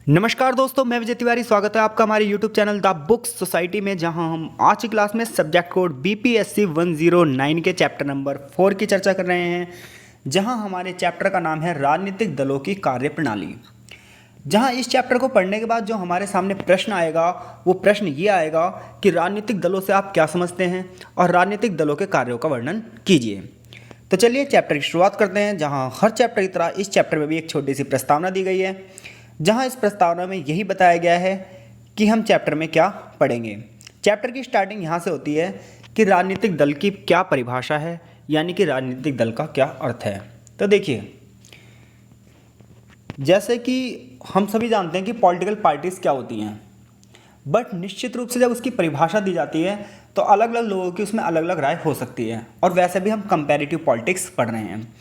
नमस्कार दोस्तों, मैं विजय तिवारी। स्वागत है आपका हमारे YouTube channel the books society में, जहां हम आज की क्लास में सब्जेक्ट कोड BPSC 109 के चैप्टर नंबर 4 की चर्चा कर रहे हैं। जहां हमारे चैप्टर का नाम है राजनीतिक दलों की कार्यप्रणाली। जहां इस चैप्टर को पढ़ने के बाद जो हमारे सामने प्रश्न आएगा वो प्रश्न ये आएगा कि राजनीतिक दलों से आप क्या समझते हैं और राजनीतिक दलों के कार्यों का वर्णन कीजिए। तो चलिए चैप्टर की शुरुआत करते हैं। जहाँ हर चैप्टर की तरह इस चैप्टर में भी एक छोटी सी प्रस्तावना दी गई है, जहां इस प्रस्तावना में यही बताया गया है कि हम चैप्टर में क्या पढ़ेंगे। चैप्टर की स्टार्टिंग यहाँ से होती है कि राजनीतिक दल की क्या परिभाषा है, यानी कि राजनीतिक दल का क्या अर्थ है। तो देखिए, जैसे कि हम सभी जानते हैं कि पॉलिटिकल पार्टीज़ क्या होती हैं, बट निश्चित रूप से जब उसकी परिभाषा दी जाती है तो अलग अलग लोगों की उसमें अलग अलग राय हो सकती है। और वैसे भी हम कंपैरेटिव पॉलिटिक्स पढ़ रहे हैं,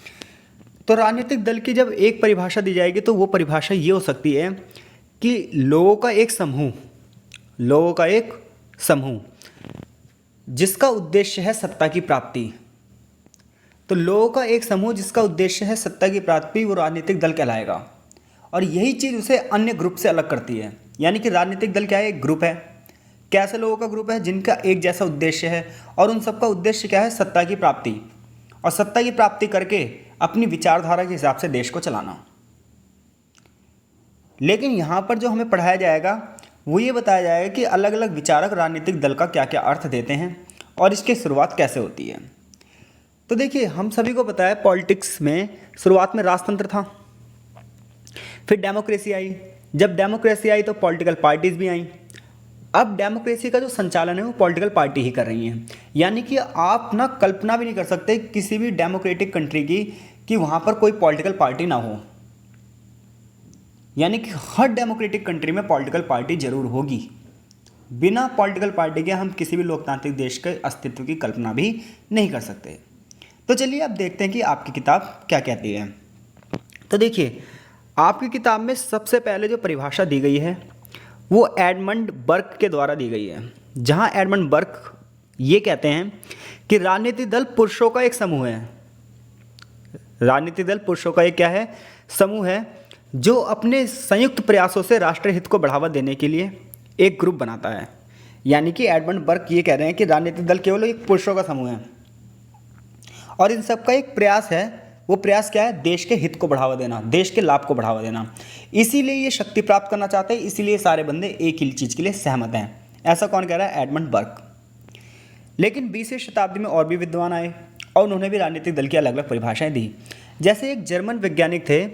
तो राजनीतिक दल की जब एक परिभाषा दी जाएगी तो वो परिभाषा ये हो सकती है कि लोगों का एक समूह जिसका उद्देश्य है सत्ता की प्राप्ति। तो लोगों का एक समूह जिसका उद्देश्य है सत्ता की प्राप्ति, वो राजनीतिक दल कहलाएगा। और यही चीज़ उसे अन्य ग्रुप से अलग करती है। यानी कि राजनीतिक दल क्या है? एक ग्रुप है। कैसे लोगों का ग्रुप है? जिनका एक जैसा उद्देश्य है, और उन सबका उद्देश्य क्या है? सत्ता की प्राप्ति। और सत्ता की प्राप्ति करके अपनी विचारधारा के हिसाब से देश को चलाना। लेकिन यहाँ पर जो हमें पढ़ाया जाएगा वो ये बताया जाएगा कि अलग अलग विचारक राजनीतिक दल का क्या क्या अर्थ देते हैं और इसकी शुरुआत कैसे होती है। तो देखिए, हम सभी को पता है पॉलिटिक्स में शुरुआत में राजतंत्र था, फिर डेमोक्रेसी आई। जब डेमोक्रेसी आई तो पॉलिटिकल पार्टीज भी आई। अब डेमोक्रेसी का जो संचालन है वो पॉलिटिकल पार्टी ही कर रही हैं। यानी कि आप ना कल्पना भी नहीं कर सकते किसी भी डेमोक्रेटिक कंट्री की कि वहाँ पर कोई पॉलिटिकल पार्टी ना हो। यानी कि हर डेमोक्रेटिक कंट्री में पॉलिटिकल पार्टी जरूर होगी। बिना पॉलिटिकल पार्टी के हम किसी भी लोकतांत्रिक देश के अस्तित्व की कल्पना भी नहीं कर सकते। तो चलिए अब देखते हैं कि आपकी किताब क्या कहती है। तो देखिए, आपकी किताब में सबसे पहले जो परिभाषा दी गई है वो एडमंड बर्क के द्वारा दी गई है। जहां एडमंड बर्क ये कहते हैं कि राजनीतिक दल पुरुषों का एक समूह है। राजनीतिक दल पुरुषों का एक क्या है? समूह है, जो अपने संयुक्त प्रयासों से राष्ट्रीय हित को बढ़ावा देने के लिए एक ग्रुप बनाता है। यानी कि एडमंड बर्क ये कह रहे हैं कि राजनीतिक दल केवल एक पुरुषों का समूह है और इन सब का एक प्रयास है। वो प्रयास क्या है? देश के हित को बढ़ावा देना, देश के लाभ को बढ़ावा देना। इसीलिए ये शक्ति प्राप्त करना चाहते हैं, इसीलिए सारे बंदे एक ही चीज़ के लिए सहमत हैं। ऐसा कौन कह रहा है? Edmund Burke. लेकिन 20वीं शताब्दी में और भी विद्वान आए और उन्होंने भी राजनीतिक दल की अलग अलग परिभाषाएं दी। जैसे एक जर्मन वैज्ञानिक थे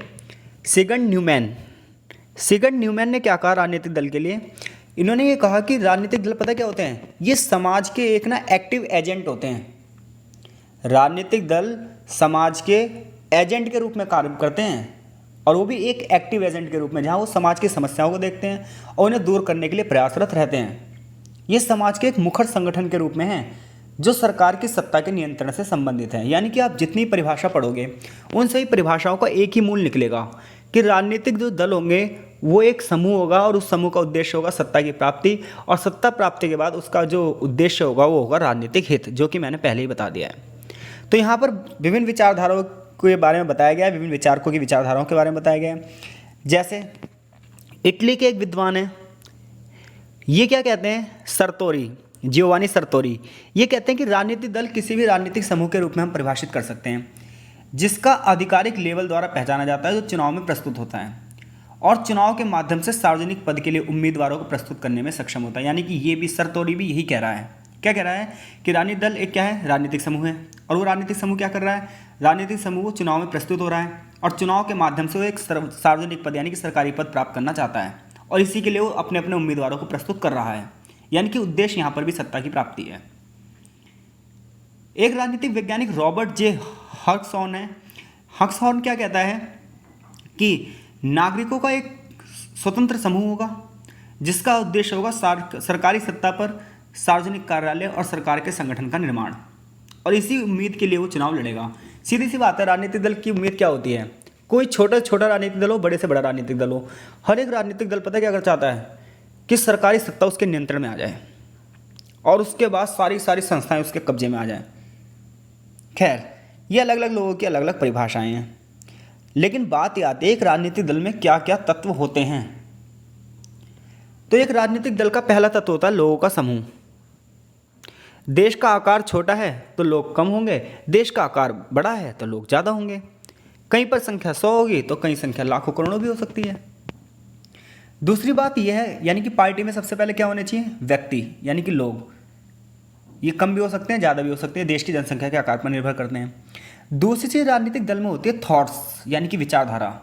सिगन न्यूमैन। सिगन न्यूमैन ने क्या कहा राजनीतिक दल के लिए? इन्होंने ये कहा कि राजनीतिक दल पता क्या होते हैं? ये समाज के एक ना एक्टिव एजेंट होते हैं। राजनीतिक दल समाज के एजेंट के रूप में कार्य करते हैं, और वो भी एक एक्टिव एजेंट के रूप में, जहाँ वो समाज की समस्याओं को देखते हैं और उन्हें दूर करने के लिए प्रयासरत रहते हैं। ये समाज के एक मुखर संगठन के रूप में हैं जो सरकार की सत्ता के नियंत्रण से संबंधित है। यानी कि आप जितनी परिभाषा पढ़ोगे उन सभी परिभाषाओं का एक ही मूल निकलेगा कि राजनीतिक जो दल होंगे वो एक समूह होगा और उस समूह का उद्देश्य होगा सत्ता की प्राप्ति, और सत्ता प्राप्ति के बाद उसका जो उद्देश्य होगा वो होगा राजनीतिक हित, जो कि मैंने पहले ही बता दिया है। तो यहाँ पर विभिन्न विचारधाराओं के बारे में बताया गया है, विभिन्न विचारकों की विचारधाराओं के बारे में बताया गया है। जैसे इटली के एक विद्वान हैं, ये क्या कहते हैं? सरतोरी, जियोवानी सरतोरी। ये कहते हैं कि राजनीतिक दल किसी भी राजनीतिक समूह के रूप में हम परिभाषित कर सकते हैं जिसका आधिकारिक लेवल द्वारा पहचाना जाता है, जो चुनाव में प्रस्तुत होता है और चुनाव के माध्यम से सार्वजनिक पद के लिए उम्मीदवारों को प्रस्तुत करने में सक्षम होता है। यानी कि ये भी सरतोरी भी यही कह रहा है। क्या कह रहा है? कि राजनीतिक दल एक क्या है? राजनीतिक समूह है, और वो राजनीतिक समूह क्या कर रहा है? राजनीतिक समूह चुनाव में प्रस्तुत हो रहा है और चुनाव के माध्यम से वो एक सार्वजनिक पद यानी कि सरकारी पद प्राप्त करना चाहता है, और इसी के लिए वो अपने अपने उम्मीदवारों को प्रस्तुत कर रहा है। यानी कि उद्देश्य यहाँ पर भी सत्ता की प्राप्ति है। एक राजनीतिक वैज्ञानिक रॉबर्ट जे हक्सहॉर्न है। हक्सहॉर्न क्या कहता है कि नागरिकों का एक स्वतंत्र समूह होगा जिसका उद्देश्य होगा सरकारी सत्ता पर सार्वजनिक कार्यालय और सरकार के संगठन का निर्माण, और इसी उम्मीद के लिए वो चुनाव लड़ेगा। सीधी सी बात है, राजनीतिक दल की उम्मीद क्या होती है? कोई छोटा छोटा राजनीतिक दल हो, बड़े से बड़ा राजनीतिक दल हो, हर एक राजनीतिक दल पता क्या कर चाहता है? कि सरकारी सत्ता उसके नियंत्रण में आ जाए और उसके बाद सारी संस्थाएं उसके कब्जे में आ जाए। खैर, ये अलग अलग लोगों की अलग अलग परिभाषाएं हैं, लेकिन बात ये आती है एक राजनीतिक दल में क्या क्या तत्व होते हैं। तो एक राजनीतिक दल का पहला तत्व होता है लोगों का समूह। देश का आकार छोटा है तो लोग कम होंगे, देश का आकार बड़ा है तो लोग ज़्यादा होंगे। कहीं पर संख्या 100 होगी तो कहीं संख्या लाखों करोड़ों भी हो सकती है। दूसरी बात यह है, यानी कि पार्टी में सबसे पहले क्या होने चाहिए, व्यक्ति यानी कि लोग। ये कम भी हो सकते हैं, ज़्यादा भी हो सकते हैं, देश की जनसंख्या के आकार पर निर्भर करते हैं। दूसरी चीज़ राजनीतिक दल में होती है थॉट्स यानी कि विचारधारा।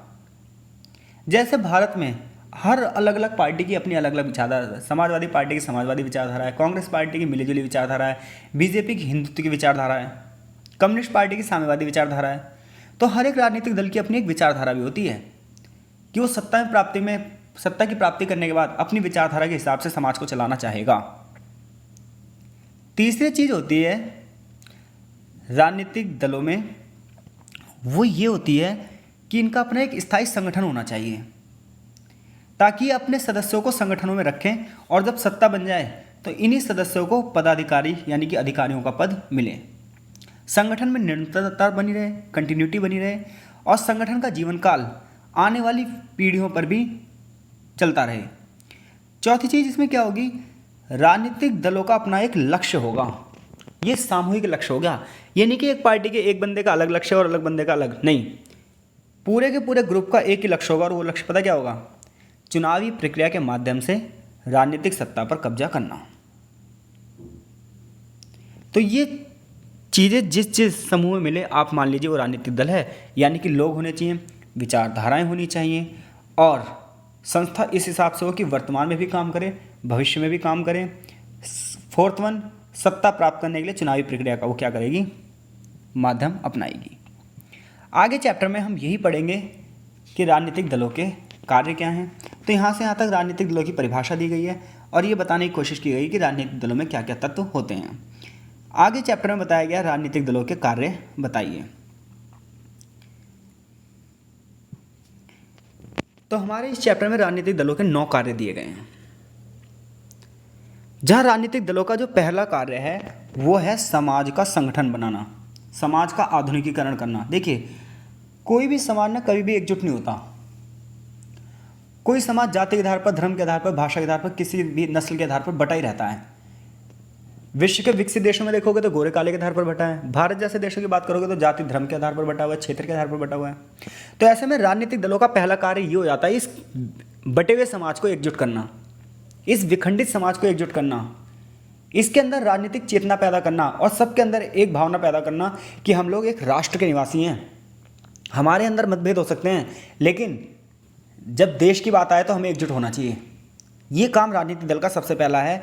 जैसे भारत में हर अलग अलग पार्टी की अपनी अलग अलग विचारधारा, समाजवादी पार्टी की समाजवादी विचारधारा है, कांग्रेस पार्टी की मिलीजुली विचारधारा है, बीजेपी की हिंदुत्व की विचारधारा है, कम्युनिस्ट पार्टी की साम्यवादी विचारधारा है। तो हर एक राजनीतिक दल की अपनी एक विचारधारा भी होती है कि वो सत्ता की प्राप्ति करने के बाद अपनी विचारधारा के हिसाब से समाज को चलाना चाहेगा। तीसरी चीज होती है राजनीतिक दलों में, वो ये होती है कि इनका अपना एक स्थायी संगठन होना चाहिए ताकि अपने सदस्यों को संगठनों में रखें और जब सत्ता बन जाए तो इन्हीं सदस्यों को पदाधिकारी यानी कि अधिकारियों का पद मिले। संगठन में निरंतरता बनी रहे, कंटिन्यूटी बनी रहे और संगठन का जीवन काल आने वाली पीढ़ियों पर भी चलता रहे। चौथी चीज़ इसमें क्या होगी, राजनीतिक दलों का अपना एक लक्ष्य होगा। ये सामूहिक लक्ष्य होगा, ये नहीं कि एक पार्टी के एक बंदे का अलग लक्ष्य और अलग बंदे का अलग, नहीं, पूरे के पूरे ग्रुप का एक ही लक्ष्य होगा। और वो लक्ष्य पता क्या होगा, चुनावी प्रक्रिया के माध्यम से राजनीतिक सत्ता पर कब्जा करना। तो ये चीज़ें जिस समूह में मिले, आप मान लीजिए वो राजनीतिक दल है, यानी कि लोग होने चाहिए, विचारधाराएं होनी चाहिए और संस्था इस हिसाब से हो कि वर्तमान में भी काम करे, भविष्य में भी काम करें। फोर्थ वन, सत्ता प्राप्त करने के लिए चुनावी प्रक्रिया का वो क्या करेगी, माध्यम अपनाएगी। आगे चैप्टर में हम यही पढ़ेंगे कि राजनीतिक दलों के कार्य क्या हैं। तो यहाँ से यहाँ तक राजनीतिक दलों की परिभाषा दी गई है और ये बताने की कोशिश की गई कि राजनीतिक दलों में क्या क्या तत्व होते हैं। आगे चैप्टर में बताया गया राजनीतिक दलों के कार्य बताइए। तो हमारे इस चैप्टर में राजनीतिक दलों के 9 कार्य दिए गए हैं। जहाँ राजनीतिक दलों का जो पहला कार्य है वो है समाज का संगठन बनाना, समाज का आधुनिकीकरण करना। देखिए, कोई भी समाज ना कभी भी एकजुट नहीं होता। कोई समाज जाति के आधार पर, धर्म के आधार पर, भाषा के आधार पर, किसी भी नस्ल के आधार पर बटा ही रहता है। विश्व के विकसित देशों में देखोगे तो गोरे काले के आधार पर बटा है। भारत जैसे देशों की बात करोगे तो जाति धर्म के आधार पर बटा हुआ है, क्षेत्र के आधार पर बटा हुआ है। तो ऐसे में राजनीतिक दलों का पहला कार्य ये हो जाता है इस बटे हुए समाज को एकजुट करना, इस विखंडित समाज को एकजुट करना, इसके अंदर राजनीतिक चेतना पैदा करना और सबके अंदर एक भावना पैदा करना कि हम लोग एक राष्ट्र के निवासी हैं। हमारे अंदर मतभेद हो सकते हैं लेकिन जब देश की बात आए तो हमें एकजुट होना चाहिए। ये काम राजनीतिक दल का सबसे पहला है।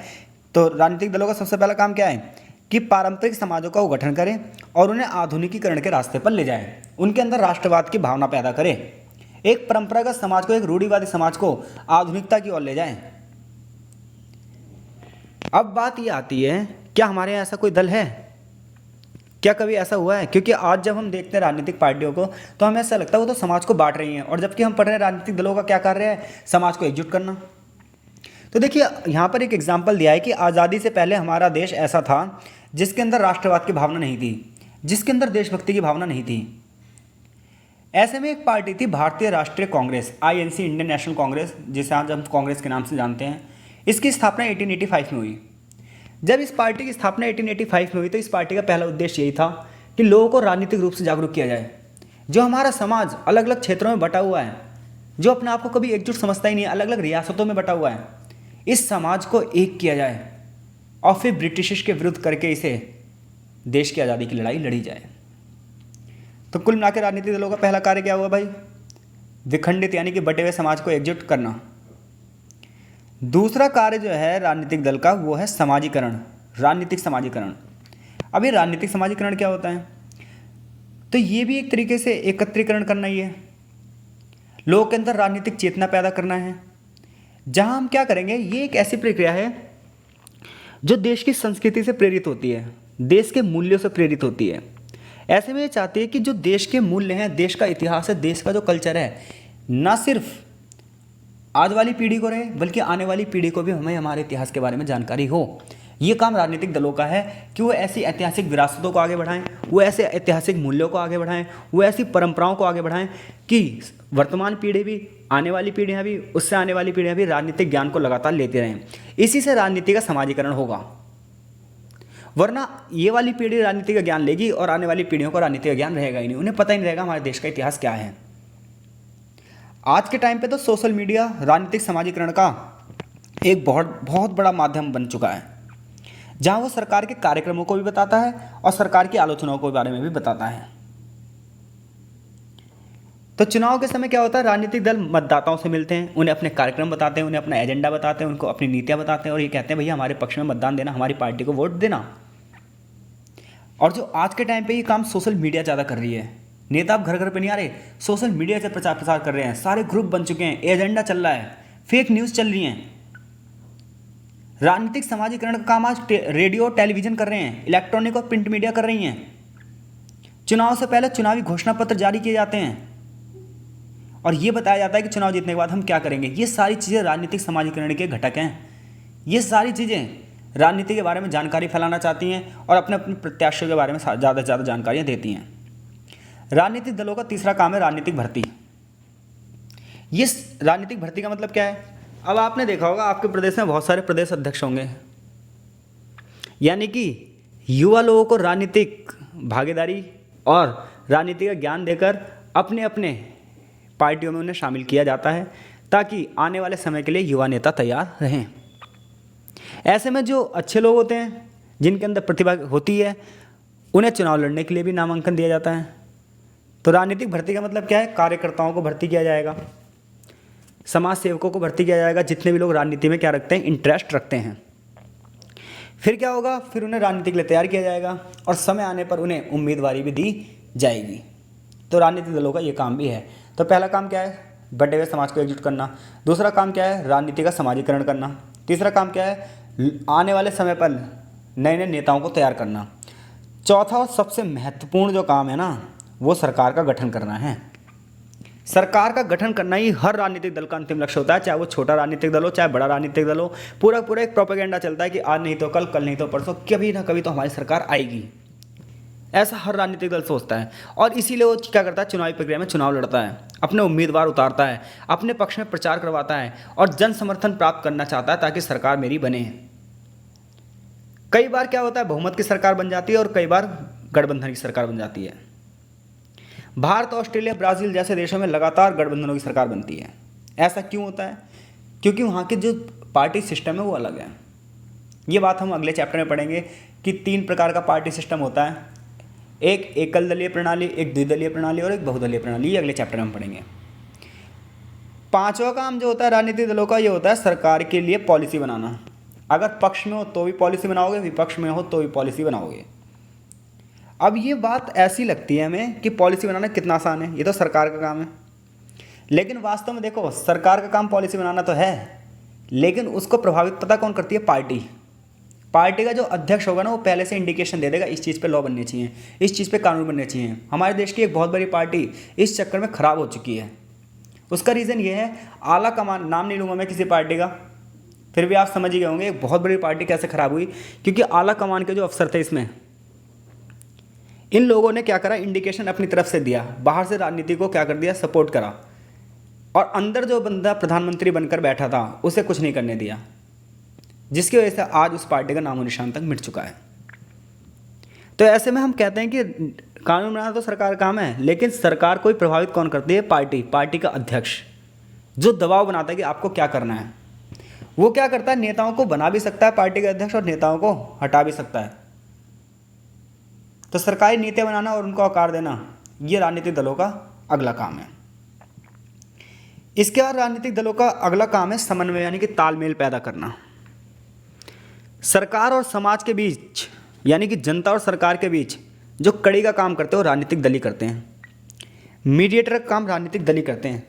तो राजनीतिक दलों का सबसे पहला काम क्या है कि पारंपरिक समाजों का वो गठन करें और उन्हें आधुनिकीकरण के रास्ते पर ले जाएं, उनके अंदर राष्ट्रवाद की भावना पैदा करें, एक परंपरागत समाज को, एक रूढ़िवादी समाज को आधुनिकता की ओर ले जाएं। अब बात ये आती है, क्या हमारे यहाँ ऐसा कोई दल है, क्या कभी ऐसा हुआ है? क्योंकि आज जब हम देखते हैं राजनीतिक पार्टियों को तो हमें ऐसा लगता है वो तो समाज को बांट रही हैं, और जबकि हम पढ़ रहे हैं राजनीतिक दलों का क्या कार्य है, समाज को एकजुट करना। तो देखिए यहाँ पर एक एग्जाम्पल दिया है कि आज़ादी से पहले हमारा देश ऐसा था जिसके अंदर राष्ट्रवाद की भावना नहीं थी, जिसके अंदर देशभक्ति की भावना नहीं थी। ऐसे में एक पार्टी थी भारतीय राष्ट्रीय Congress, INC, Indian national Congress, जिसे आज हम कांग्रेस के नाम से जानते हैं। इसकी स्थापना 1885 में हुई। जब इस पार्टी की स्थापना 1885 में हुई तो इस पार्टी का पहला उद्देश्य यही था कि लोगों को राजनीतिक रूप से जागरूक किया जाए। जो हमारा समाज अलग अलग क्षेत्रों में बटा हुआ है, जो अपने आप को कभी एकजुट समझता ही नहीं, अलग अलग रियासतों में बटा हुआ है, इस समाज को एक किया जाए और फिर ब्रिटिश के विरुद्ध करके इसे देश की आज़ादी की लड़ाई लड़ी जाए। तो कुल मिलाकर राजनीतिक दलों का पहला कार्य क्या हुआ भाई, विखंडित यानी कि बटे हुए समाज को एकजुट करना। दूसरा कार्य जो है राजनीतिक दल का वो है समाजीकरण, राजनीतिक समाजीकरण। अब ये राजनीतिक समाजीकरण क्या होता है, तो ये भी एक तरीके से एकत्रीकरण करना ही है, लोगों के अंदर राजनीतिक चेतना पैदा करना है। जहां हम क्या करेंगे, ये एक ऐसी प्रक्रिया है जो देश की संस्कृति से प्रेरित होती है, देश के मूल्यों से प्रेरित होती है। ऐसे में ये चाहती है कि जो देश के मूल्य हैं, देश का इतिहास है, देश का जो कल्चर है, ना सिर्फ आज वाली पीढ़ी को रहे बल्कि आने वाली पीढ़ी को भी हमें हमारे इतिहास के बारे में जानकारी हो। ये काम राजनीतिक दलों का है कि वो ऐसी ऐतिहासिक विरासतों को आगे बढ़ाएं, वो ऐसे ऐतिहासिक मूल्यों को आगे बढ़ाएं, वो ऐसी परंपराओं को आगे बढ़ाएं कि वर्तमान पीढ़ी भी, आने वाली पीढ़ियां भी, उससे आने वाली पीढ़ियां भी राजनीतिक ज्ञान को लगातार लेते रहें। इसी से राजनीति का समाजीकरण होगा। वरना ये वाली पीढ़ी राजनीति का ज्ञान लेगी और आने वाली पीढ़ियों को राजनीति का ज्ञान रहेगा ही नहीं, उन्हें पता ही नहीं रहेगा हमारे देश का इतिहास क्या है। आज के टाइम पे तो सोशल मीडिया राजनीतिक समाजीकरण का एक बहुत बहुत बड़ा माध्यम बन चुका है, जहां वो सरकार के कार्यक्रमों को भी बताता है और सरकार की आलोचनाओं के बारे में भी बताता है। तो चुनाव के समय क्या होता है, राजनीतिक दल मतदाताओं से मिलते हैं, उन्हें अपने कार्यक्रम बताते हैं, उन्हें अपना एजेंडा बताते हैं, उनको अपनी नीतियां बताते हैं और ये कहते हैं भैया हमारे पक्ष में मतदान देना, हमारी पार्टी को वोट देना। और जो आज के टाइम पे ये काम सोशल मीडिया ज़्यादा कर रही है, नेता अब घर घर पे नहीं आ रहे, सोशल मीडिया से प्रचार प्रसार कर रहे हैं, सारे ग्रुप बन चुके हैं, एजेंडा चल रहा है, फेक न्यूज़ चल रही हैं। राजनीतिक समाजीकरण का काम आज रेडियो टेलीविज़न कर रहे हैं, इलेक्ट्रॉनिक और प्रिंट मीडिया कर रही हैं। चुनाव से पहले चुनावी घोषणा पत्र जारी किए जाते हैं और ये बताया जाता है कि चुनाव जीतने के बाद हम क्या करेंगे। ये सारी चीज़ें राजनीतिक समाजीकरण के घटक हैं। ये सारी चीज़ें राजनीति के बारे में जानकारी फैलाना चाहती हैं और अपने अपने प्रत्याशियों के बारे में ज़्यादा से ज़्यादा जानकारियाँ देती हैं। राजनीतिक दलों का तीसरा काम है राजनीतिक भर्ती। ये राजनीतिक भर्ती का मतलब क्या है? अब आपने देखा होगा आपके प्रदेश में बहुत सारे प्रदेश अध्यक्ष होंगे, यानी कि युवा लोगों को राजनीतिक भागीदारी और राजनीति का ज्ञान देकर अपने अपने पार्टियों में उन्हें शामिल किया जाता है ताकि आने वाले समय के लिए युवा नेता तैयार रहें। ऐसे में जो अच्छे लोग होते हैं, जिनके अंदर प्रतिभा होती है, उन्हें चुनाव लड़ने के लिए भी नामांकन दिया जाता है। तो राजनीतिक भर्ती का मतलब क्या है? कार्यकर्ताओं को भर्ती किया जाएगा, समाज सेवकों को भर्ती किया जाएगा, जितने भी लोग राजनीति में क्या रखते हैं, इंटरेस्ट रखते हैं। फिर क्या होगा? फिर उन्हें राजनीति के लिए तैयार किया जाएगा और समय आने पर उन्हें उम्मीदवारी भी दी जाएगी। तो राजनीतिक दलों का ये काम भी है। तो पहला काम क्या है? बटे हुए समाज को एकजुट करना। दूसरा काम क्या है? राजनीति का समाजीकरण करना। तीसरा काम क्या है? आने वाले समय पर नए नए नेताओं को तैयार करना। चौथा और सबसे महत्वपूर्ण जो काम है ना, वो सरकार का गठन करना है। सरकार का गठन करना ही हर राजनीतिक दल का अंतिम लक्ष्य होता है, चाहे वो छोटा राजनीतिक दल हो, चाहे बड़ा राजनीतिक दल हो। पूरा पूरा एक प्रोपेगेंडा चलता है कि आज नहीं तो कल, कल नहीं तो परसों, कभी ना कभी तो हमारी सरकार आएगी। ऐसा हर राजनीतिक दल सोचता है और इसीलिए वो क्या करता है? चुनावी प्रक्रिया में चुनाव लड़ता है, अपने उम्मीदवार उतारता है, अपने पक्ष में प्रचार करवाता है और जन समर्थन प्राप्त करना चाहता है ताकि सरकार मेरी बने। कई बार क्या होता है? बहुमत की सरकार बन जाती है और कई बार गठबंधन की सरकार बन जाती है। भारत, ऑस्ट्रेलिया, ब्राज़ील जैसे देशों में लगातार गठबंधनों की सरकार बनती है। ऐसा क्यों होता है? क्योंकि वहाँ के जो पार्टी सिस्टम है वो अलग है। ये बात हम अगले चैप्टर में पढ़ेंगे कि 3 प्रकार का पार्टी सिस्टम होता है, एक एकल दलीय प्रणाली, एक द्विदलीय प्रणाली और एक बहुदलीय प्रणाली। ये अगले चैप्टर में हम पढ़ेंगे। पांचवा काम जो होता है राजनीतिक दलों का, ये होता है सरकार के लिए पॉलिसी बनाना। अगर पक्ष में हो तो भी पॉलिसी बनाओगे, विपक्ष में हो तो भी पॉलिसी बनाओगे। अब ये बात ऐसी लगती है हमें कि पॉलिसी बनाना कितना आसान है, ये तो सरकार का काम है। लेकिन वास्तव में देखो, सरकार का काम पॉलिसी बनाना तो है, लेकिन उसको प्रभावित पता कौन करती है? पार्टी। पार्टी का जो अध्यक्ष होगा ना, वो पहले से इंडिकेशन दे देगा इस चीज़ पे लॉ बनने चाहिए, इस चीज़ पे कानून बनने चाहिए। हमारे देश की एक बहुत बड़ी पार्टी इस चक्कर में ख़राब हो चुकी है। उसका रीज़न ये है, आला कमान, नाम नहीं लूँगा मैं किसी पार्टी का, फिर भी आप समझ ही गए होंगे एक बहुत बड़ी पार्टी कैसे ख़राब हुई। क्योंकि आला कमान के जो अफसर थे इसमें, इन लोगों ने क्या करा? इंडिकेशन अपनी तरफ से दिया, बाहर से राजनीति को क्या कर दिया? सपोर्ट करा, और अंदर जो बंदा प्रधानमंत्री बनकर बैठा था उसे कुछ नहीं करने दिया, जिसकी वजह से आज उस पार्टी का नामो निशान तक मिट चुका है। तो ऐसे में हम कहते हैं कि कानून बनाना तो सरकार का काम है, लेकिन सरकार को प्रभावित कौन करती है? पार्टी। पार्टी का अध्यक्ष जो दबाव बनाता है कि आपको क्या करना है, वो क्या करता है? नेताओं को बना भी सकता है पार्टी का अध्यक्ष और नेताओं को हटा भी सकता है। तो सरकारी नीतियाँ बनाना और उनको आकार देना, ये राजनीतिक दलों का अगला काम है। इसके बाद राजनीतिक दलों का अगला काम है समन्वय, यानी कि तालमेल पैदा करना। सरकार और समाज के बीच, यानी कि जनता और सरकार के बीच जो कड़ी का काम करते हैं वो राजनीतिक दल ही करते हैं। मीडिएटर का काम राजनीतिक दल ही करते हैं।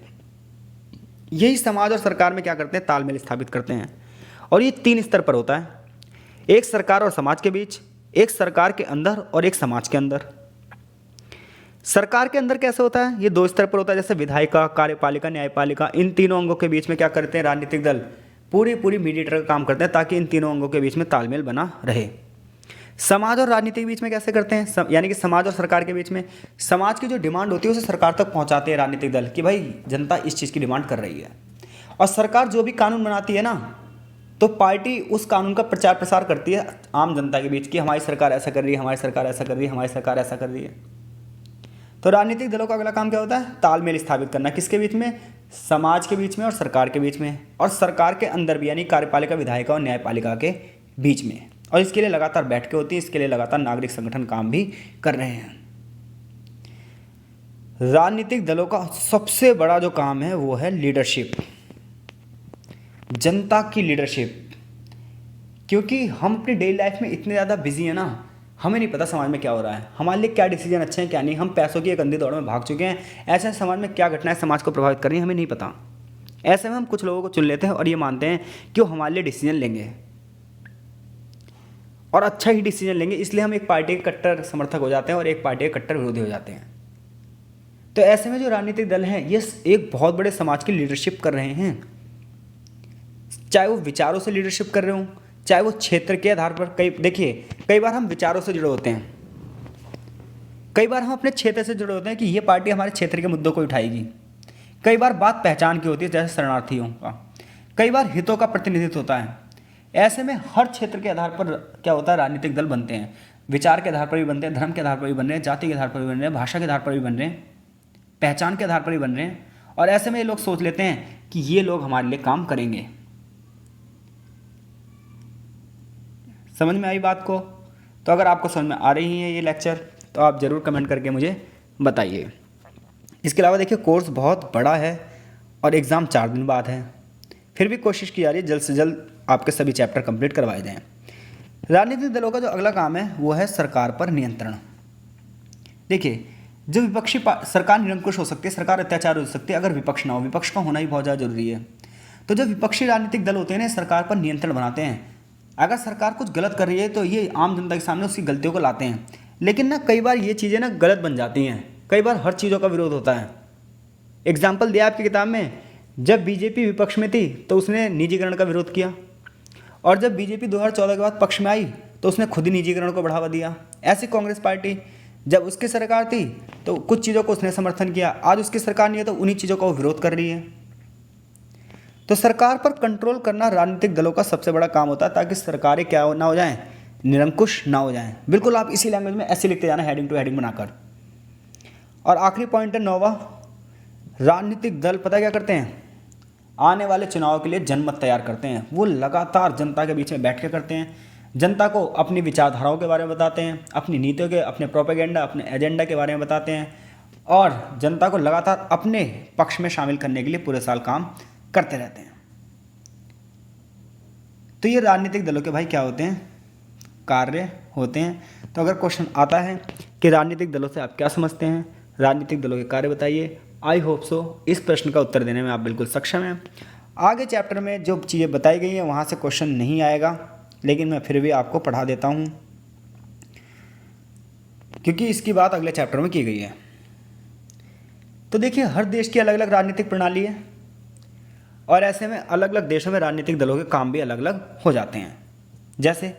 यही समाज और सरकार में क्या करते हैं? तालमेल स्थापित करते हैं। और ये 3 स्तर पर होता है, एक सरकार और समाज के बीच, एक सरकार के अंदर और एक समाज के अंदर। सरकार के अंदर कैसे होता है? ये 2 स्तर पर होता है, जैसे विधायिका, कार्यपालिका, न्यायपालिका। इन तीनों अंगों के बीच में क्या करते हैं राजनीतिक दल? पूरी पूरी मीडिएटर का काम करते हैं ताकि इन तीनों अंगों के बीच में तालमेल बना रहे। समाज और राजनीति के बीच में कैसे करते हैं, यानी कि समाज और सरकार के बीच में समाज की जो डिमांड होती है उसे सरकार तक पहुंचाते हैं राजनीतिक दल कि भाई जनता इस चीज़ की डिमांड कर रही है, और सरकार जो भी कानून बनाती है ना तो पार्टी उस कानून का प्रचार प्रसार करती है आम जनता के बीच कि हमारी सरकार ऐसा कर रही है, हमारी सरकार ऐसा कर रही है, हमारी सरकार ऐसा कर रही है। तो राजनीतिक दलों का अगला काम क्या होता है, तालमेल स्थापित करना, किसके बीच में, समाज के बीच में और सरकार के बीच में, और सरकार के अंदर भी यानी कार्यपालिका, विधायिका और न्यायपालिका के बीच में। और इसके लिए लगातार बैठकें होती हैं, इसके लिए लगातार नागरिक संगठन काम भी कर रहे हैं। राजनीतिक दलों का सबसे बड़ा जो काम है वो है लीडरशिप, जनता की लीडरशिप। क्योंकि हम अपनी डेली लाइफ में इतने ज़्यादा बिजी हैं ना, हमें नहीं पता समाज में क्या हो रहा है, हमारे लिए क्या डिसीजन अच्छे हैं क्या नहीं, हम पैसों की एक अंधी दौड़ में भाग चुके हैं, ऐसे समाज में क्या घटनाएं समाज को प्रभावित कर रही हैं हमें नहीं पता। ऐसे में हम कुछ लोगों को चुन लेते हैं और ये मानते हैं कि वो हमारे लिए डिसीजन लेंगे और अच्छा ही डिसीजन लेंगे, इसलिए हम एक पार्टी के कट्टर समर्थक हो जाते हैं और एक पार्टी के कट्टर विरोधी हो जाते हैं। तो ऐसे में जो राजनीतिक दल हैं ये एक बहुत बड़े समाज की लीडरशिप कर रहे हैं, चाहे वो विचारों से लीडरशिप कर रहे हों, चाहे वो क्षेत्र के आधार पर। कई बार हम विचारों से जुड़े होते हैं, कई बार हम अपने क्षेत्र से जुड़े होते हैं कि ये पार्टी हमारे क्षेत्र के मुद्दों को उठाएगी। कई बार बात पहचान की होती है जैसे शरणार्थियों का, कई बार हितों का प्रतिनिधित्व होता है। ऐसे में हर क्षेत्र के आधार पर क्या होता है, राजनीतिक दल बनते हैं, विचार के आधार पर भी बनते हैं, धर्म के आधार पर भी बन रहे हैं, जाति के आधार पर भी बन रहे हैं, भाषा के आधार पर भी बन रहे हैं, पहचान के आधार पर भी बन रहे हैं। और ऐसे में ये लोग सोच लेते हैं कि ये लोग हमारे लिए काम करेंगे। समझ में आई बात को? तो अगर आपको समझ में आ रही है ये लेक्चर तो आप ज़रूर कमेंट करके मुझे बताइए। इसके अलावा देखिए कोर्स बहुत बड़ा है और एग्ज़ाम 4 दिन बाद है, फिर भी कोशिश की जा रही है जल्द से जल्द आपके सभी चैप्टर कंप्लीट करवाए जाएँ। राजनीतिक दलों का जो अगला काम है वो है सरकार पर नियंत्रण। देखिए जो विपक्षी सरकार निरंकुश हो सकती है, सरकार अत्याचार हो सकती है अगर विपक्ष ना हो, विपक्ष का होना ही बहुत ज़्यादा जरूरी है। तो जो विपक्षी राजनीतिक दल होते हैं ना सरकार पर नियंत्रण बनाते हैं। अगर सरकार कुछ गलत कर रही है तो ये आम जनता के सामने उसकी गलतियों को लाते हैं, लेकिन ना कई बार ये चीज़ें ना गलत बन जाती हैं, कई बार हर चीज़ों का विरोध होता है। एग्जाम्पल दिया आपकी किताब में, जब बीजेपी विपक्ष में थी तो उसने निजीकरण का विरोध किया, और जब बीजेपी 2014 के बाद पक्ष में आई तो उसने खुद ही निजीकरण को बढ़ावा दिया। ऐसी कांग्रेस पार्टी जब उसकी सरकार थी तो कुछ चीज़ों को उसने समर्थन किया, आज उसकी सरकार नहीं है तो उन्हीं चीज़ों का वो विरोध कर रही है। तो सरकार पर कंट्रोल करना राजनीतिक दलों का सबसे बड़ा काम होता है ताकि सरकारें क्या ना हो जाएं, निरंकुश ना हो जाएं। बिल्कुल आप इसी लैंग्वेज में ऐसे लिखते जाना हेडिंग टू हेडिंग बनाकर। और आखिरी पॉइंट है 9वां, राजनीतिक दल पता क्या करते हैं, आने वाले चुनाव के लिए जनमत तैयार करते हैं। वो लगातार जनता के बीच में बैठ के करते हैं, जनता को अपनी विचारधाराओं के बारे में बताते हैं, अपनी नीतियों के, अपने प्रोपेगेंडा, अपने एजेंडा के बारे में बताते हैं, और जनता को लगातार अपने पक्ष में शामिल करने के लिए पूरे साल काम करते रहते हैं। तो ये राजनीतिक दलों के भाई क्या होते हैं, कार्य होते हैं। तो अगर क्वेश्चन आता है कि राजनीतिक दलों से आप क्या समझते हैं, राजनीतिक दलों के कार्य बताइए, आई होप सो इस प्रश्न का उत्तर देने में आप बिल्कुल सक्षम हैं। आगे चैप्टर में जो चीज़ें बताई गई हैं वहाँ से क्वेश्चन नहीं आएगा, लेकिन मैं फिर भी आपको पढ़ा देता हूँ क्योंकि इसकी बात अगले चैप्टर में की गई है। तो देखिए हर देश की अलग अलग राजनीतिक प्रणाली है और ऐसे में अलग अलग देशों में राजनीतिक दलों के काम भी अलग अलग हो जाते हैं। जैसे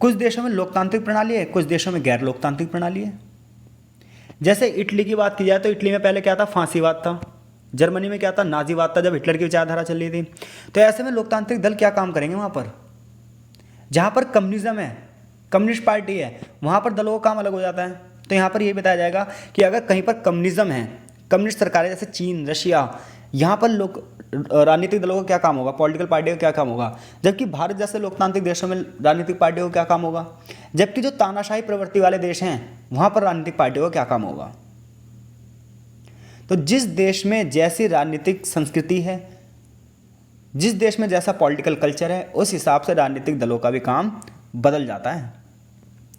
कुछ देशों में लोकतांत्रिक प्रणाली है, कुछ देशों में गैर लोकतांत्रिक प्रणाली है। जैसे इटली की बात की जाए तो इटली में पहले क्या था, फांसीवाद था। जर्मनी में क्या था, नाजीवाद था, जब हिटलर की विचारधारा चल रही थी। तो ऐसे में लोकतांत्रिक दल क्या काम करेंगे, वहाँ पर जहाँ पर कम्युनिज्म है, कम्युनिस्ट पार्टी है, वहाँ पर दलों का काम अलग हो जाता है। तो यहाँ पर ये बताया जाएगा कि अगर कहीं पर कम्युनिज्म है, कम्युनिस्ट सरकारें जैसे चीन, रशिया, यहाँ पर लोग राजनीतिक दलों का क्या काम होगा, पॉलिटिकल पार्टी का क्या काम होगा। जबकि भारत जैसे लोकतांत्रिक देशों में राजनीतिक पार्टियों का क्या काम होगा। जबकि जो तानाशाही प्रवृत्ति वाले देश हैं वहाँ पर राजनीतिक पार्टियों का क्या काम होगा। तो जिस देश में जैसी राजनीतिक संस्कृति है, जिस देश में जैसा पॉलिटिकल कल्चर है, उस हिसाब से राजनीतिक दलों का भी काम बदल जाता है।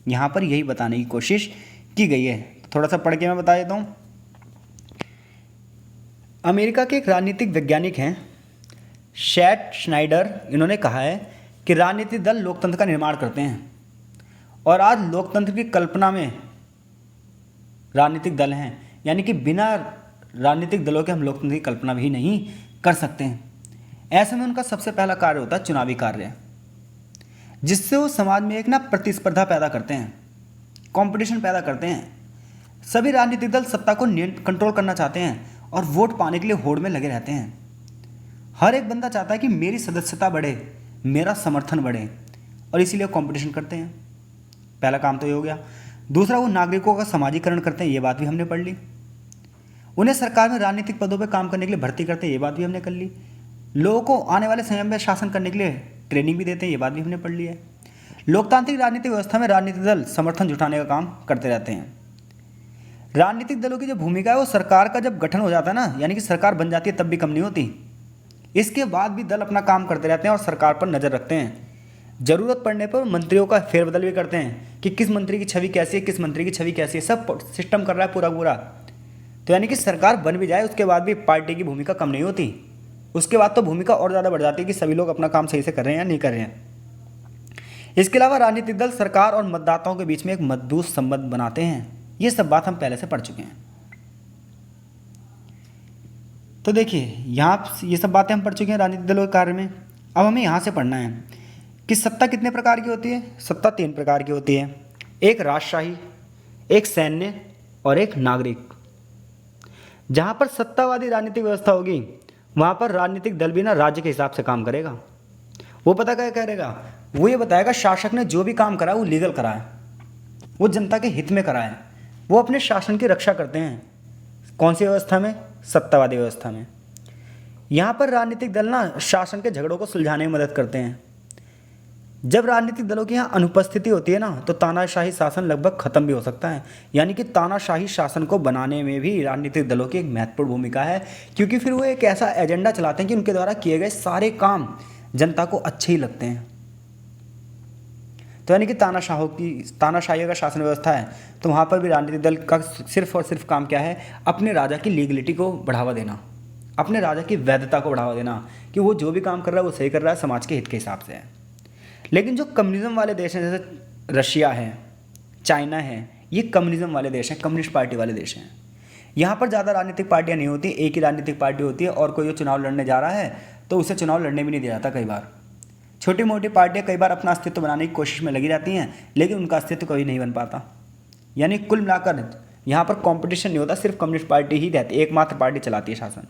यहाँ पर यही बताने की कोशिश की गई है। थोड़ा सा पढ़ के मैं बता देता हूँ। अमेरिका के एक राजनीतिक वैज्ञानिक हैं शैट श्नाइडर, इन्होंने कहा है कि राजनीतिक दल लोकतंत्र का निर्माण करते हैं और आज लोकतंत्र की कल्पना में राजनीतिक दल हैं, यानी कि बिना राजनीतिक दलों के हम लोकतंत्र की कल्पना भी नहीं कर सकते हैं। ऐसे में उनका सबसे पहला कार्य होता है चुनावी कार्य, जिससे वो समाज में एक ना प्रतिस्पर्धा पैदा करते हैं, कंपटीशन पैदा करते हैं। सभी राजनीतिक दल सत्ता को कंट्रोल करना चाहते हैं और वोट पाने के लिए होड़ में लगे रहते हैं। हर एक बंदा चाहता है कि मेरी सदस्यता बढ़े, मेरा समर्थन बढ़े, और इसीलिए कंपटीशन करते हैं। पहला काम तो ये हो गया। दूसरा, वो नागरिकों का समाजीकरण करते हैं, ये बात भी हमने पढ़ ली। उन्हें सरकार में राजनीतिक पदों पर काम करने के लिए भर्ती करते हैं, ये बात भी हमने कर ली। लोगों को आने वाले समय में शासन करने के लिए ट्रेनिंग भी देते हैं, ये बात भी हमने पढ़ ली है। लोकतांत्रिक राजनीतिक व्यवस्था में राजनीतिक दल समर्थन जुटाने का काम करते रहते हैं। राजनीतिक दलों की जो भूमिका है वो सरकार का जब गठन हो जाता है ना, यानी कि सरकार बन जाती है, तब भी कम नहीं होती। इसके बाद भी दल अपना काम करते रहते हैं और सरकार पर नज़र रखते हैं। ज़रूरत पड़ने पर मंत्रियों का फेरबदल भी करते हैं कि किस मंत्री की छवि कैसी है, किस मंत्री की छवि कैसी है, सब सिस्टम कर रहा है पूरा। तो यानी कि सरकार बन भी जाए उसके बाद भी पार्टी की भूमिका कम नहीं होती। उसके बाद तो भूमिका और ज़्यादा बढ़ जाती है कि सभी लोग अपना काम सही से कर रहे हैं या नहीं कर रहे हैं। इसके अलावा राजनीतिक दल सरकार और मतदाताओं के बीच में एक मजबूत संबंध बनाते हैं। ये सब बात हम पहले से पढ़ चुके हैं। तो देखिए, यहाँ ये सब बातें हम पढ़ चुके हैं राजनीतिक दलों के कार्य में। अब हमें यहाँ से पढ़ना है कि सत्ता कितने प्रकार की होती है। सत्ता 3 प्रकार की होती है, एक राजशाही, एक सैन्य और एक नागरिक। जहाँ पर सत्तावादी राजनीतिक व्यवस्था होगी वहाँ पर राजनीतिक दल भी ना राज्य के हिसाब से काम करेगा। वो पता क्या करेगा, वो ये बताएगा शासक ने जो भी काम करा वो लीगल करा है, वो जनता के हित में करा है, वो अपने शासन की रक्षा करते हैं। कौन सी व्यवस्था में? सत्तावादी व्यवस्था में। यहाँ पर राजनीतिक दल ना शासन के झगड़ों को सुलझाने में मदद करते हैं। जब राजनीतिक दलों की यहाँ अनुपस्थिति होती है ना, तो तानाशाही शासन लगभग खत्म भी हो सकता है। यानी कि तानाशाही शासन को बनाने में भी राजनीतिक दलों की एक महत्वपूर्ण भूमिका है, क्योंकि फिर वो एक ऐसा एजेंडा चलाते हैं कि उनके द्वारा किए गए सारे काम जनता को अच्छे ही लगते हैं। तो यानी कि तानाशाही का शासन व्यवस्था है, तो वहाँ पर भी राजनीतिक दल का सिर्फ और सिर्फ काम क्या है, अपने राजा की लीगलिटी को बढ़ावा देना, अपने राजा की वैधता को बढ़ावा देना कि वो जो भी काम कर रहा है वो सही कर रहा है, समाज के हित के हिसाब से है। लेकिन जो कम्युनिज्म वाले देश हैं, जैसे रशिया है, चाइना है, ये कम्युनिज्म वाले देश हैं, कम्युनिस्ट पार्टी वाले देश हैं। यहाँ पर ज़्यादा राजनीतिक पार्टियाँ नहीं होती, एक ही राजनीतिक पार्टी होती है, और कोई जो चुनाव लड़ने जा रहा है तो उसे चुनाव लड़ने भी नहीं दिया जाता। कई बार छोटी मोटी पार्टियाँ कई बार अपना अस्तित्व बनाने की कोशिश में लगी रहती हैं, लेकिन उनका अस्तित्व कभी नहीं बन पाता। यानी कुल मिलाकर यहाँ पर कंपटीशन नहीं होता, सिर्फ कम्युनिस्ट पार्टी ही रहती है, एकमात्र पार्टी चलाती है शासन।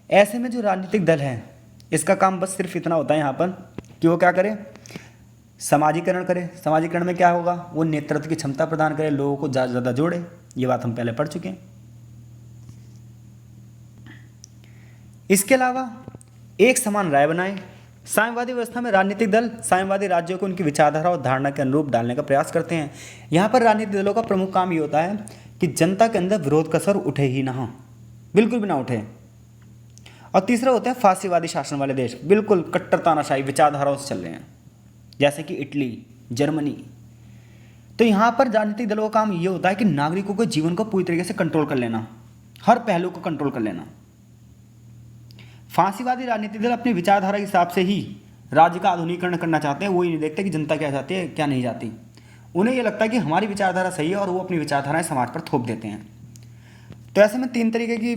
ऐसे में जो राजनीतिक दल है इसका काम बस सिर्फ इतना होता है यहाँ पर कि वो क्या करे, समाजीकरण करे। समाजीकरण में क्या होगा, वो नेतृत्व की क्षमता प्रदान करे, लोगों को ज़्यादा से ज़्यादा जोड़े। ये बात हम पहले पढ़ चुके हैं। इसके अलावा एक समान राय बनाए। साम्यवादी व्यवस्था में राजनीतिक दल साम्यवादी राज्यों को उनकी विचारधारा और धारणा के अनुरूप डालने का प्रयास करते हैं। यहाँ पर राजनीतिक दलों का प्रमुख काम ये होता है कि जनता के अंदर विरोध का स्वर उठे ही ना, बिल्कुल भी ना उठे। और तीसरा होता है फांसीवादी शासन वाले देश, बिल्कुल कट्टर तानाशाही विचारधाराओं से चल रहे हैं, जैसे कि इटली, जर्मनी। तो यहाँ पर राजनीतिक दलों का काम ये होता है कि नागरिकों के जीवन को पूरी तरीके से कंट्रोल कर लेना, हर पहलू को कंट्रोल कर लेना। फांसीवादी राजनीतिक दल अपनी विचारधारा के हिसाब से ही राज्य का आधुनिकीकरण करना चाहते हैं। वो ही नहीं देखते कि जनता क्या चाहती है क्या नहीं चाहती। उन्हें यह लगता है कि हमारी विचारधारा सही है और वो अपनी विचारधाराएं समाज पर थोप देते हैं। तो ऐसे में 3 तरीके की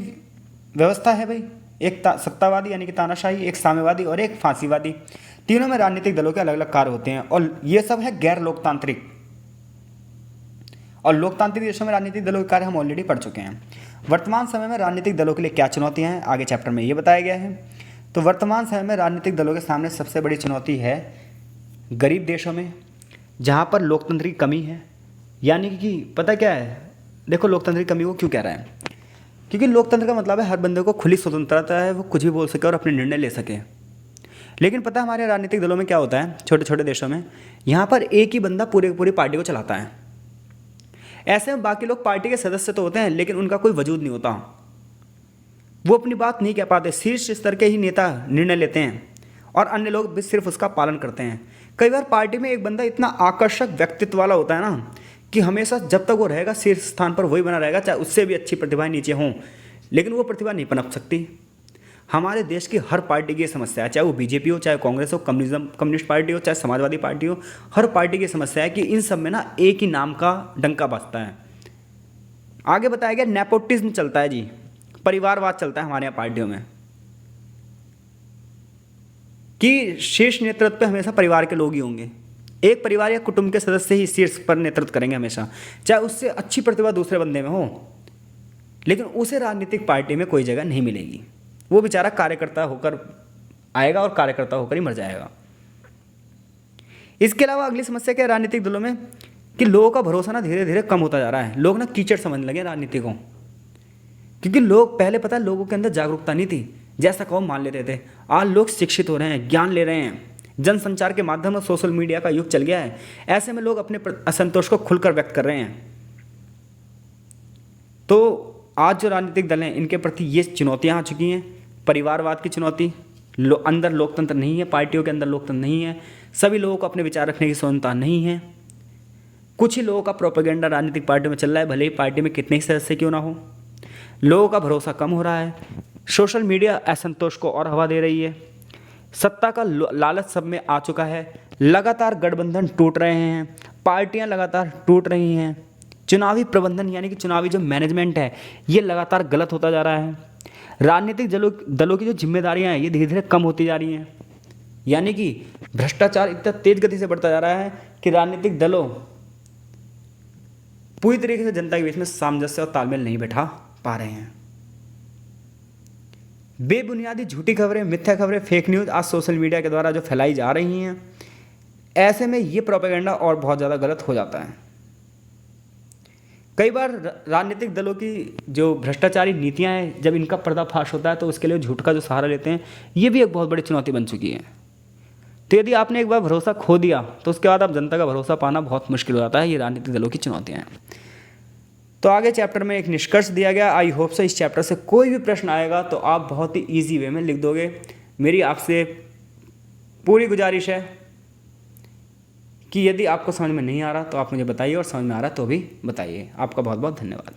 व्यवस्था है भाई, एक सत्तावादी यानी कि तानाशाही, एक साम्यवादी और एक फांसीवादी। तीनों में राजनीतिक दलों के अलग अलग कार्य होते हैं और ये सब है गैर लोकतांत्रिक। और लोकतांत्रिक देशों में राजनीतिक दलों के कार्य हम ऑलरेडी पढ़ चुके हैं। वर्तमान समय में राजनीतिक दलों के लिए क्या चुनौतियां हैं, आगे चैप्टर में ये बताया गया है। तो वर्तमान समय में राजनीतिक दलों के सामने सबसे बड़ी चुनौती है गरीब देशों में, जहाँ पर लोकतंत्र की कमी है। यानी कि पता क्या है, देखो लोकतंत्र की कमी वो क्यों कह रहा है, क्योंकि लोकतंत्र का मतलब है हर बंदे को खुली स्वतंत्रता है, वो कुछ भी बोल सके और अपने निर्णय ले सके। लेकिन पता है हमारे राजनीतिक दलों में क्या होता है, छोटे छोटे देशों में यहाँ पर एक ही बंदा पूरी पार्टी को चलाता है। ऐसे में बाकी लोग पार्टी के सदस्य तो होते हैं लेकिन उनका कोई वजूद नहीं होता, वो अपनी बात नहीं कह पाते। शीर्ष स्तर के ही नेता निर्णय लेते हैं और अन्य लोग भी सिर्फ उसका पालन करते हैं। कई बार पार्टी में एक बंदा इतना आकर्षक व्यक्तित्व वाला होता है ना कि हमेशा जब तक वो रहेगा शीर्ष स्थान पर वही बना रहेगा, चाहे उससे भी अच्छी प्रतिभाएं नीचे हों, लेकिन वो प्रतिभा नहीं पनप सकती। हमारे देश की हर पार्टी की समस्या है, चाहे वो बीजेपी हो, चाहे कांग्रेस हो, कम्युनिस्ट पार्टी हो, चाहे समाजवादी पार्टी हो, हर पार्टी की समस्या है कि इन सब में ना एक ही नाम का डंका बजता है। आगे बताया गया नेपोटिज्म चलता है जी, परिवारवाद चलता है हमारे यहाँ पार्टियों में। कि शीर्ष नेतृत्व पे हमेशा परिवार के लोग ही होंगे। एक परिवार या कुटुंब के सदस्य ही शीर्ष पर नेतृत्व करेंगे हमेशा, चाहे उससे अच्छी प्रतिभा दूसरे बंदे में हो, लेकिन उसे राजनीतिक पार्टी में कोई जगह नहीं मिलेगी। वो बेचारा कार्यकर्ता होकर आएगा और कार्यकर्ता होकर ही मर जाएगा। इसके अलावा अगली समस्या क्या है राजनीतिक दलों में, कि लोगों का भरोसा ना धीरे धीरे कम होता जा रहा है। लोग ना कीचड़ समझने लगे राजनीति को, क्योंकि लोग पहले पता है लोगों के अंदर जागरूकता नहीं थी, जैसा कहो मान लेते थे। आज लोग शिक्षित हो रहे हैं, ज्ञान ले रहे हैं, जनसंचार के माध्यम से सोशल मीडिया का युग चल गया है। ऐसे में लोग अपने असंतोष को खुलकर व्यक्त कर रहे हैं। तो आज जो राजनीतिक दल हैं इनके प्रति ये चुनौतियाँ आ चुकी हैं। परिवारवाद की चुनौती, अंदर लोकतंत्र नहीं है, पार्टियों के अंदर लोकतंत्र नहीं है, सभी लोगों को अपने विचार रखने की स्वतंत्रता नहीं है। कुछ ही लोगों का प्रोपेगेंडा राजनीतिक पार्टियों में चल रहा है, भले ही पार्टी में कितने ही सदस्य क्यों ना हो। लोगों का भरोसा कम हो रहा है। सोशल मीडिया असंतोष को और हवा दे रही है। सत्ता का लालच सब में आ चुका है। लगातार गठबंधन टूट रहे हैं, पार्टियां लगातार टूट रही हैं। चुनावी प्रबंधन यानी कि चुनावी जो मैनेजमेंट है ये लगातार गलत होता जा रहा है। राजनीतिक दलों की जो जिम्मेदारियां हैं ये धीरे धीरे कम होती जा रही हैं। यानी कि भ्रष्टाचार इतना तेज गति से बढ़ता जा रहा है कि राजनीतिक दलों पूरी तरीके से जनता के बीच में सामंजस्य और तालमेल नहीं बैठा पा रहे हैं। बेबुनियादी झूठी खबरें, मिथ्या खबरें, फेक न्यूज़ आज सोशल मीडिया के द्वारा जो फैलाई जा रही हैं, ऐसे में ये प्रोपेगेंडा और बहुत ज़्यादा गलत हो जाता है। कई बार राजनीतिक दलों की जो भ्रष्टाचारी नीतियां हैं जब इनका पर्दाफाश होता है तो उसके लिए झूठ का जो सहारा लेते हैं, ये भी एक बहुत बड़ी चुनौती बन चुकी है। तो यदि आपने एक बार भरोसा खो दिया तो उसके बाद आप जनता का भरोसा पाना बहुत मुश्किल हो जाता है। ये राजनीतिक दलों की चुनौतियाँ हैं। तो आगे चैप्टर में एक निष्कर्ष दिया गया। आई होप से इस चैप्टर से कोई भी प्रश्न आएगा तो आप बहुत ही ईजी वे में लिख दोगे। मेरी आपसे पूरी गुजारिश है कि यदि आपको समझ में नहीं आ रहा तो आप मुझे बताइए, और समझ में आ रहा तो भी बताइए। आपका बहुत बहुत धन्यवाद।